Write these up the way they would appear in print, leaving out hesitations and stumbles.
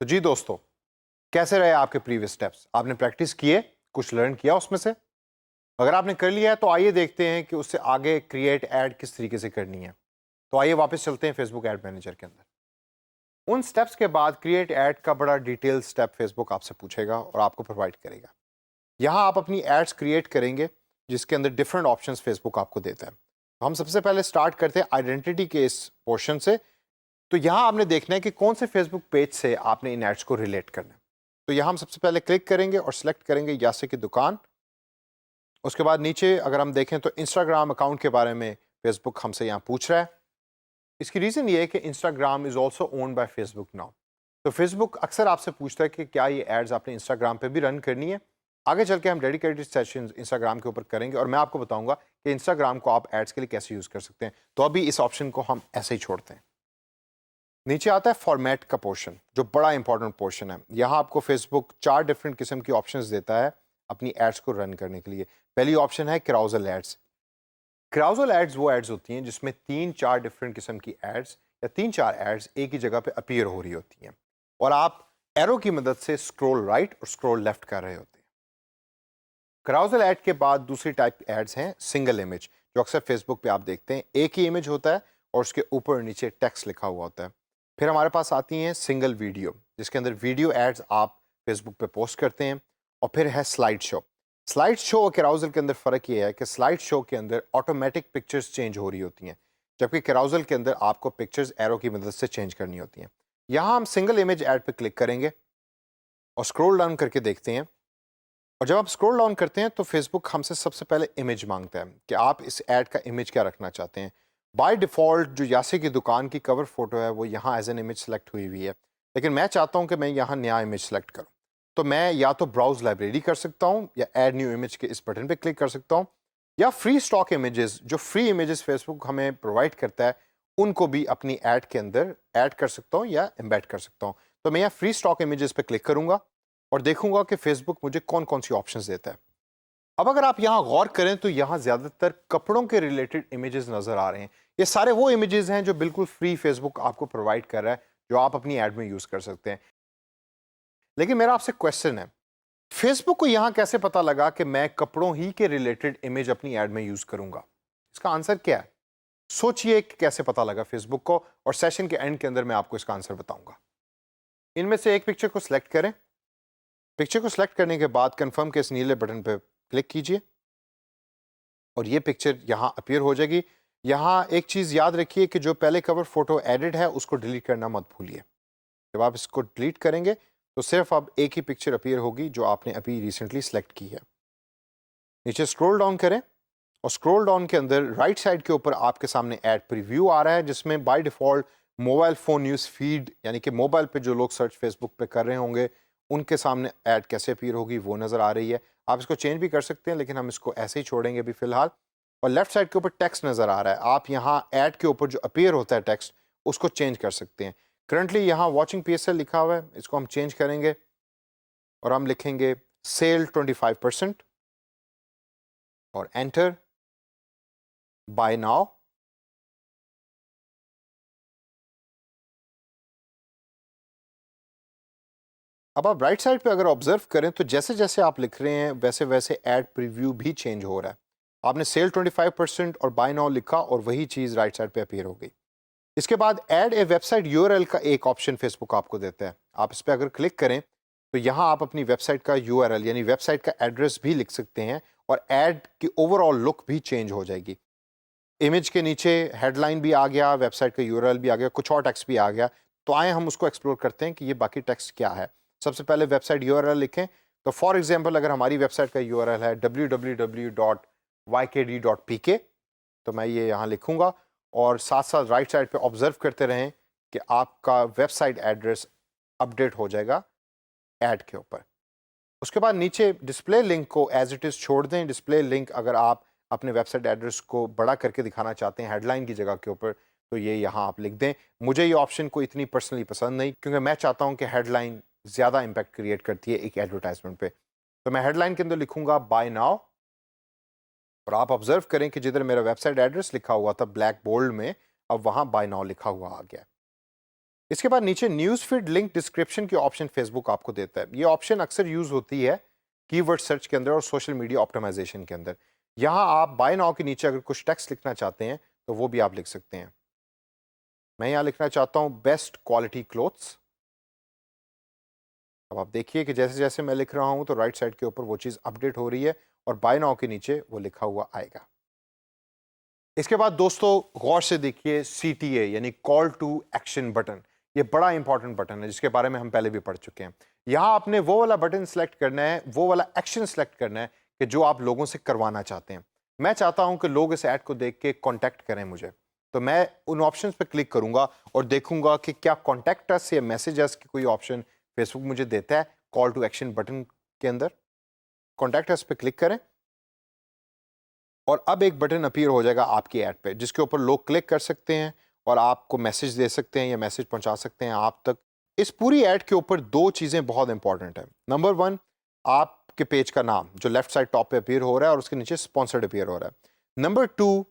तो जी दोस्तों, कैसे रहे आपके प्रीवियस स्टेप्स? आपने प्रैक्टिस किए, कुछ लर्न किया उसमें से? अगर आपने कर लिया है तो आइए देखते हैं कि उससे आगे क्रिएट ऐड किस तरीके से करनी है। तो आइए वापस चलते हैं फेसबुक एड मैनेजर के अंदर। उन स्टेप्स के बाद क्रिएट ऐड का बड़ा डिटेल स्टेप फेसबुक आपसे पूछेगा और आपको प्रोवाइड करेगा। यहाँ आप अपनी एड्स क्रिएट करेंगे जिसके अंदर डिफरेंट ऑप्शंस फेसबुक आपको देता है। तो हम सबसे पहले स्टार्ट करते हैं आइडेंटिटी के इस पोर्शन से। तो यहाँ आपने देखना है कि कौन से फेसबुक पेज से आपने इन एड्स को रिलेट करना है। तो यहाँ हम सबसे पहले क्लिक करेंगे और सिलेक्ट करेंगे यासे की दुकान। उसके बाद नीचे अगर हम देखें तो इंस्टाग्राम अकाउंट के बारे में फेसबुक हमसे यहाँ पूछ रहा है। इसकी रीज़न ये है कि Instagram is also owned by Facebook now. तो फेसबुक अक्सर आपसे पूछता है कि क्या ये एड्स आपने इंस्टाग्राम पे भी रन करनी है। आगे चल के हम डेडिकेटेड सेशन इंस्टाग्राम के ऊपर करेंगे और मैं आपको बताऊंगा कि इंस्टाग्राम को आप एड्स के लिए कैसे यूज़ कर सकते हैं। तो अभी इस ऑप्शन को हम ऐसे ही छोड़ते हैं। नीचे आता है फॉर्मेट का पोर्शन, जो बड़ा इंपॉर्टेंट पोर्शन है। यहाँ आपको फेसबुक 4 डिफरेंट किस्म की ऑप्शंस देता है अपनी एड्स को रन करने के लिए। पहली ऑप्शन है क्राउजल एड्स। क्राउजल एड्स वो एड्स होती हैं जिसमें 3-4 डिफरेंट किस्म की एड्स या 3-4 एड्स एक ही जगह पे अपीयर हो रही होती हैं और आप एरो की मदद से स्क्रॉल राइट और स्क्रॉल लेफ्ट कर रहे होते हैं। क्राउजल एड के बाद दूसरी टाइप एड्स हैं सिंगल इमेज, जो अक्सर फेसबुक पे आप देखते हैं। एक ही इमेज होता है और उसके ऊपर और नीचे टेक्स्ट लिखा हुआ होता है। फिर हमारे पास आती हैं सिंगल वीडियो, जिसके अंदर वीडियो एड्स आप फेसबुक पे पोस्ट करते हैं। और फिर है स्लाइड शो। स्लाइड शो और कैराउजल के अंदर फ़र्क ये है कि स्लाइड शो के अंदर ऑटोमेटिक पिक्चर्स चेंज हो रही होती हैं, जबकि कैराउजल के अंदर आपको पिक्चर्स एरो की मदद से चेंज करनी होती हैं। यहाँ हम सिंगल इमेज ऐड पे क्लिक करेंगे और स्क्रॉल डाउन करके देखते हैं। और जब आप स्क्रॉल डाउन करते हैं तो फेसबुक हमसे सबसे पहले इमेज मांगता है कि आप इस ऐड का इमेज क्या रखना चाहते हैं। बाय डिफ़ॉल्ट जो यासे की दुकान की कवर फोटो है वो यहाँ एज एन इमेज सेलेक्ट हुई हुई है, लेकिन मैं चाहता हूँ कि मैं यहाँ नया इमेज सेलेक्ट करूँ। तो मैं या तो ब्राउज लाइब्रेरी कर सकता हूँ या ऐड न्यू इमेज के इस बटन पे क्लिक कर सकता हूँ, या फ्री स्टॉक इमेजेस, जो फ्री इमेजेस फेसबुक हमें प्रोवाइड करता है, उनको भी अपनी ऐड के अंदर ऐड कर सकता हूँ या एम्बेड कर सकता हूँ। तो मैं यहाँ फ्री स्टॉक इमेजेस पे क्लिक करूँगा और देखूंगा कि फेसबुक मुझे कौन कौन सी ऑप्शंस देता है। अब अगर आप यहाँ गौर करें तो यहाँ ज्यादातर कपड़ों के रिलेटेड इमेजेस नजर आ रहे हैं। ये सारे वो इमेजेस हैं जो बिल्कुल फ्री फेसबुक आपको प्रोवाइड कर रहा है, जो आप अपनी ऐड में यूज कर सकते हैं। लेकिन मेरा आपसे क्वेश्चन है, फेसबुक को यहाँ कैसे पता लगा कि मैं कपड़ों ही के रिलेटेड इमेज अपनी ऐड में यूज करूंगा? इसका आंसर क्या है? सोचिए कि कैसे पता लगा फेसबुक को, और सेशन के एंड के अंदर मैं आपको इसका आंसर बताऊंगा। इनमें से एक पिक्चर को सिलेक्ट करें। पिक्चर को सिलेक्ट करने के बाद कंफर्म के इस नीले बटन पर क्लिक कीजिए और ये पिक्चर यहाँ अपीयर हो जाएगी। यहाँ एक चीज़ याद रखिए कि जो पहले कवर फोटो एडिट है उसको डिलीट करना मत भूलिए। जब आप इसको डिलीट करेंगे तो सिर्फ अब एक ही पिक्चर अपीयर होगी जो आपने अभी रिसेंटली सेलेक्ट की है। नीचे स्क्रॉल डाउन करें और स्क्रॉल डाउन के अंदर राइट साइड के ऊपर आपके सामने ऐड प्रीव्यू आ रहा है, जिसमें by default mobile phone news feed, यानी कि मोबाइल पे जो लोग सर्च फेसबुक पे कर रहे होंगे उनके सामने ऐड कैसे अपीयर होगी वो नज़र आ रही है। आप इसको चेंज भी कर सकते हैं, लेकिन हम इसको ऐसे ही छोड़ेंगे अभी फ़िलहाल। और लेफ्ट साइड के ऊपर टेक्स्ट नज़र आ रहा है, आप यहाँ ऐड के ऊपर जो अपीयर होता है टेक्स्ट, उसको चेंज कर सकते हैं। करंटली यहाँ वॉचिंग PSL लिखा हुआ है, इसको हम चेंज करेंगे और हम लिखेंगे सेल 25% और एंटर बाय नाउ। अब आप राइट साइड पे अगर ऑब्जर्व करें तो जैसे जैसे आप लिख रहे हैं वैसे वैसे ऐड प्रीव्यू भी चेंज हो रहा है। आपने सेल 25% और बाय नाउ लिखा और वही चीज़ राइट साइड पे अपीयर हो गई। इसके बाद ऐड ए वेबसाइट यूआरएल का एक ऑप्शन फेसबुक आपको देता है। आप इस पर अगर क्लिक करें तो यहाँ आप अपनी वेबसाइट का यूआरएल यानी वेबसाइट का एड्रेस भी लिख सकते हैं और ऐड की ओवरऑल लुक भी चेंज हो जाएगी। इमेज के नीचे हेडलाइन भी आ गया, वेबसाइट का यूआरएल भी आ गया, कुछ और टेक्स्ट भी आ गया। तो आए हम उसको एक्सप्लोर करते हैं कि ये बाकी टेक्स्ट क्या है। सबसे पहले वेबसाइट यूआरएल लिखें। तो फॉर एग्जांपल अगर हमारी वेबसाइट का यूआरएल है www.ykd.pk, तो मैं ये यहाँ लिखूंगा और साथ साथ राइट साइड पे ऑब्जर्व करते रहें कि आपका वेबसाइट एड्रेस अपडेट हो जाएगा ऐड के ऊपर। उसके बाद नीचे डिस्प्ले लिंक को एज इट इज़ छोड़ दें। डिस्प्ले लिंक अगर आप अपने वेबसाइट एड्रेस को बड़ा करके दिखाना चाहते हैं हेडलाइन की जगह के ऊपर, तो ये यहाँ आप लिख दें। मुझे ये ऑप्शन को इतनी पर्सनली पसंद नहीं, क्योंकि मैं चाहता हूँ कि हेडलाइन ज़्यादा इम्पैक्ट क्रिएट करती है एक एडवर्टाइजमेंट पे। तो मैं हेडलाइन के अंदर लिखूंगा बाय नाउ और आप ऑब्जर्व करें कि जिधर मेरा वेबसाइट एड्रेस लिखा हुआ था ब्लैक बोल्ड में, अब वहाँ बाय नाउ लिखा हुआ आ गया। इसके बाद नीचे न्यूज़ फीड लिंक डिस्क्रिप्शन की ऑप्शन फेसबुक आपको देता है। ये ऑप्शन अक्सर यूज़ होती है कीवर्ड सर्च के अंदर और सोशल मीडिया ऑप्टिमाइजेशन के अंदर। यहाँ आप बाय नाउ के नीचे अगर कुछ टेक्स्ट लिखना चाहते हैं तो वो भी आप लिख सकते हैं। मैं यहाँ लिखना चाहता हूँ बेस्ट क्वालिटी क्लोथ्स। अब आप देखिए कि जैसे जैसे मैं लिख रहा हूँ तो राइट साइड के ऊपर वो चीज़ अपडेट हो रही है और बाय नाउ के नीचे वो लिखा हुआ आएगा। इसके बाद दोस्तों गौर से देखिए CTA यानी कॉल टू एक्शन बटन। ये बड़ा इंपॉर्टेंट बटन है जिसके बारे में हम पहले भी पढ़ चुके हैं। यहाँ आपने वो वाला बटन सेलेक्ट करना है, वो वाला एक्शन सेलेक्ट करना है कि जो आप लोगों से करवाना चाहते हैं। मैं चाहता हूं कि लोग इस ऐड को देख के कांटेक्ट करें मुझे, तो मैं उन ऑप्शंस पे क्लिक करूंगा और देखूंगा कि क्या कांटेक्ट अस या मैसेज अस की कोई ऑप्शन फेसबुक मुझे देता है कॉल टू एक्शन बटन के अंदर। कांटेक्ट अस पे क्लिक करें और अब एक बटन अपीयर हो जाएगा आपकी ऐड पे जिसके ऊपर लोग क्लिक कर सकते हैं और आपको मैसेज दे सकते हैं या मैसेज पहुंचा सकते हैं आप तक। इस पूरी ऐड के ऊपर दो चीज़ें बहुत इंपॉर्टेंट है। नंबर 1, आपके पेज का नाम जो लेफ्ट साइड टॉप पे अपीयर हो रहा है और उसके नीचे स्पॉन्सर्ड अपीयर हो रहा है। नंबर 2,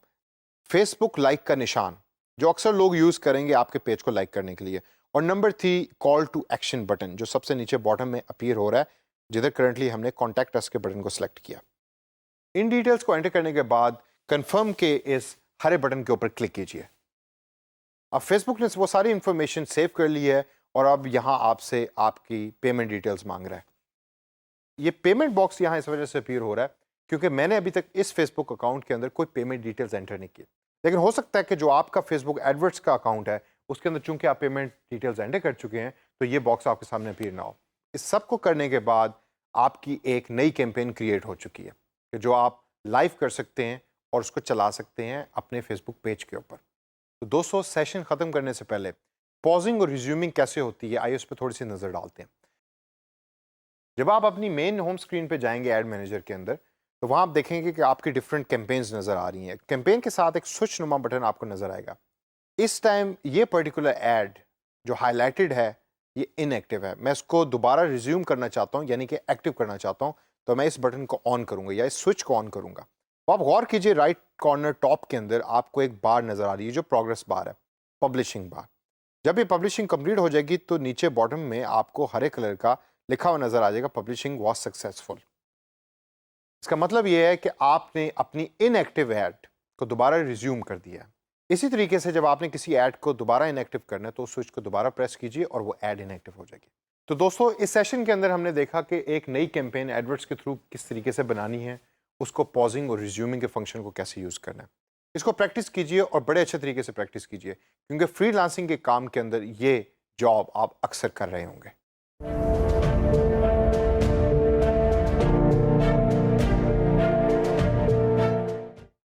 फेसबुक लाइक का निशान जो अक्सर लोग यूज़ करेंगे आपके पेज को लाइक करने के लिए। और number 3, call to action button जो सबसे नीचे बॉटम में अपीयर हो रहा है जिधर करंटली हमने कॉन्टैक्ट अस के बटन को सिलेक्ट किया। इन डिटेल्स को एंटर करने के बाद कंफर्म के इस हरे बटन के ऊपर क्लिक कीजिए। अब फेसबुक ने वो सारी इंफॉर्मेशन सेव कर ली है और अब यहाँ आपसे आपकी पेमेंट डिटेल्स मांग रहा है। ये पेमेंट बॉक्स यहाँ इस वजह से अपीयर हो रहा है क्योंकि मैंने अभी तक इस फेसबुक अकाउंट के अंदर कोई पेमेंट डिटेल्स एंटर नहीं की। लेकिन हो सकता है कि जो आपका फेसबुक एडवर्ट्स का अकाउंट है उसके अंदर चूंकि आप पेमेंट डिटेल्स एंटर कर चुके हैं तो ये बॉक्स आपके सामने अपीयर ना हो। इस सब को करने के बाद आपकी एक नई कैंपेन क्रिएट हो चुकी है कि जो आप लाइव कर सकते हैं और उसको चला सकते हैं अपने फेसबुक पेज के ऊपर। तो दोस्तों सेशन ख़त्म करने से पहले पॉजिंग और रिज्यूमिंग कैसे होती है आइए उस पर थोड़ी सी नज़र डालते हैं। जब आप अपनी मेन होम स्क्रीन पे जाएंगे एड मैनेजर के अंदर तो वहाँ आप देखेंगे कि आपकी डिफरेंट कैंपेन्स नज़र आ रही हैं। कैंपेन के साथ एक स्विच नुमा बटन आपको नज़र आएगा। इस टाइम ये पर्टिकुलर एड जो हाईलाइटेड है ये इनएक्टिव है। मैं इसको दोबारा रिज्यूम करना चाहता हूँ यानी कि एक्टिव करना चाहता हूँ तो मैं इस बटन को ऑन करूँगा या इस स्विच को ऑन करूँगा। तो आप गौर कीजिए राइट कॉर्नर टॉप के अंदर आपको एक बार नज़र आ रही है जो प्रोग्रेस बार है, पब्लिशिंग बार। जब ये पब्लिशिंग कंप्लीट हो जाएगी तो नीचे बॉटम में आपको हरे कलर का लिखा हुआ नज़र आ जाएगा पब्लिशिंग वॉज सक्सेसफुल। इसका मतलब ये है कि आपने अपनी इनएक्टिव ऐड को दोबारा रिज्यूम कर दिया। इसी तरीके से जब आपने किसी ऐड को दोबारा इनएक्टिव करना है तो उस स्विच को दोबारा प्रेस कीजिए और वो ऐड इनएक्टिव हो जाएगी। तो दोस्तों इस सेशन के अंदर हमने देखा कि एक नई कैंपेन एडवर्ट्स के थ्रू किस तरीके से बनानी है, उसको पॉजिंग और रिज्यूमिंग के फंक्शन को कैसे यूज़ करना है। इसको प्रैक्टिस कीजिए और बड़े अच्छे तरीके से प्रैक्टिस कीजिए क्योंकि फ्रीलांसिंग के काम के अंदर ये जॉब आप अक्सर कर रहे होंगे।